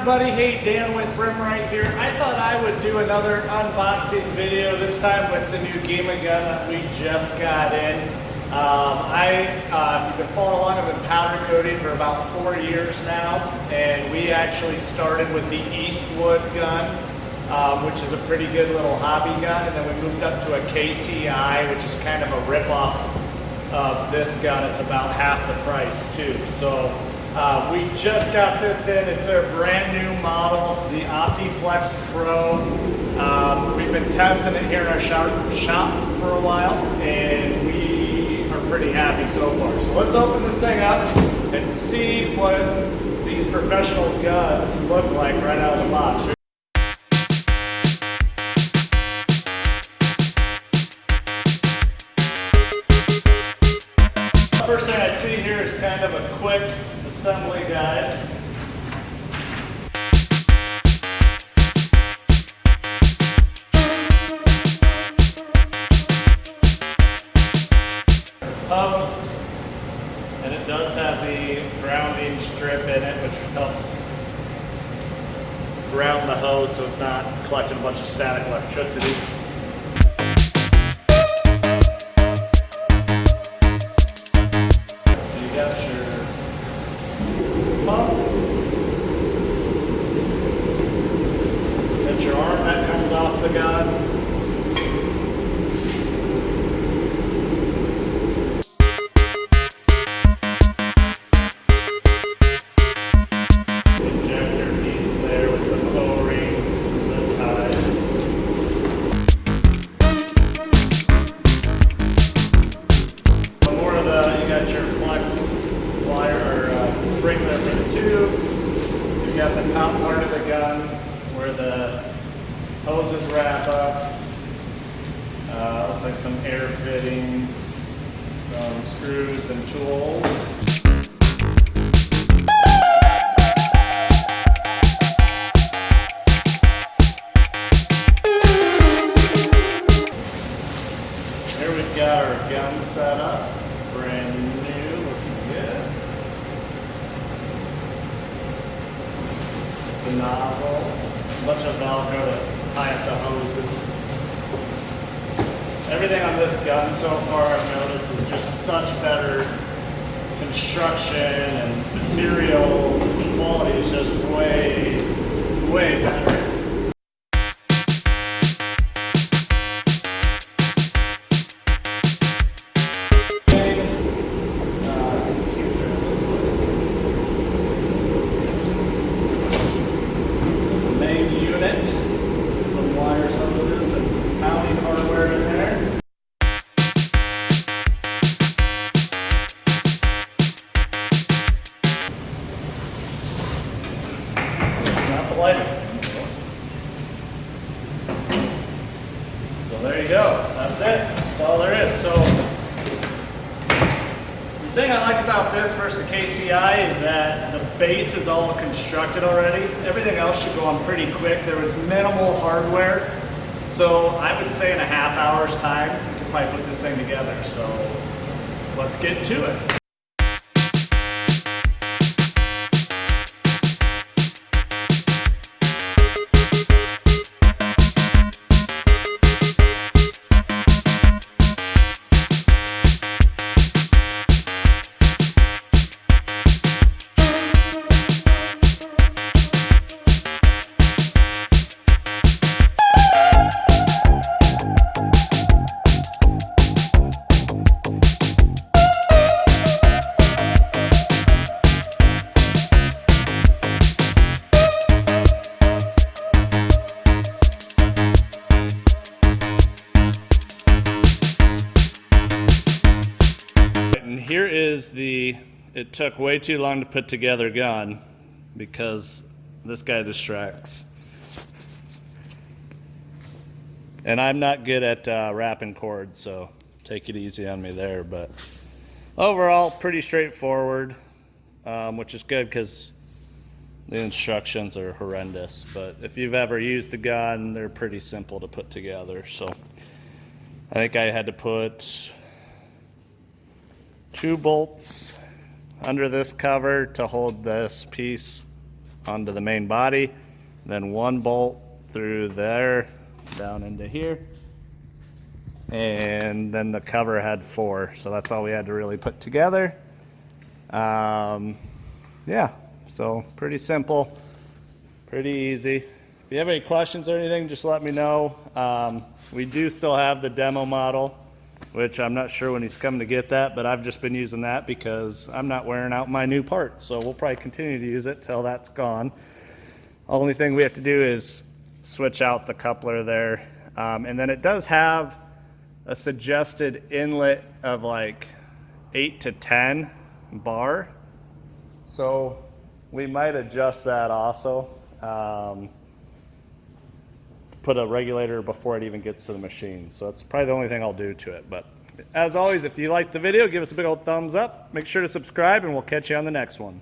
everybody, hey, Dan with Rim right here. I thought I would do another unboxing video, this time with the new Gema gun that we just got in. If you've been following along, I've been powder coating for about 4 years now, and we actually started with the Eastwood gun, which is a pretty good little hobby gun, and then we moved up to a KCI, which is kind of a rip-off of this gun. It's about half the price too. So we just got this in. It's a brand new model, the OptifFex Pro. We've been testing it here in our shop for a while, and we are pretty happy so far. So let's open this thing up and see what these professional guns look like right out of the box. First thing I see here is kind of a quick assembly guide. Hubs, and it does have the grounding strip in it, which helps ground the hose so it's not collecting a bunch of static electricity. That's your arm that comes off the gun. Injector piece there with some O-rings and some zip ties. One more of the, you got your flex wire or spring there for the tube. You got the top part of the gun where the hoses wrap up. Looks like some air fittings, some screws and tools. Here we've got our gun setup, brand new, looking good. The nozzle, a bunch of Velcro to tie up the hoses. Everything on this gun so far I've noticed is just such better construction, and materials and quality is just way, way better. Some wires, hoses, and mounting hardware in there. It's not the lightest thing. So there you go. That's it. That's all there is. So the thing I like about this versus the KCI is that the base is all constructed already. Everything else should go on pretty quick. There was minimal hardware. So I would say in a half hour's time, you could probably put this thing together. So let's get to it. Here is the, it took way too long to put together gun because this guy distracts. And I'm not good at wrapping cords, so take it easy on me there. But overall, pretty straightforward, which is good because the instructions are horrendous. But if you've ever used a gun, they're pretty simple to put together. So I think I had to put 2 bolts under this cover to hold this piece onto the main body, then one bolt through there down into here, and then the cover had 4, so that's all we had to really put together. Yeah, so pretty simple, pretty easy. If you have any questions or anything, just let me know. We do still have the demo model, which I'm not sure when he's coming to get that, but I've just been using that because I'm not wearing out my new parts, so we'll probably continue to use it till that's gone. Only thing we have to do is switch out the coupler there, and then it does have a suggested inlet of like 8 to 10 bar, so we might adjust that also. Put a regulator before it even gets to the machine, so that's probably the only thing I'll do to it. But as always, if you liked the video, give us a big old thumbs up, make sure to subscribe, and we'll catch you on the next one.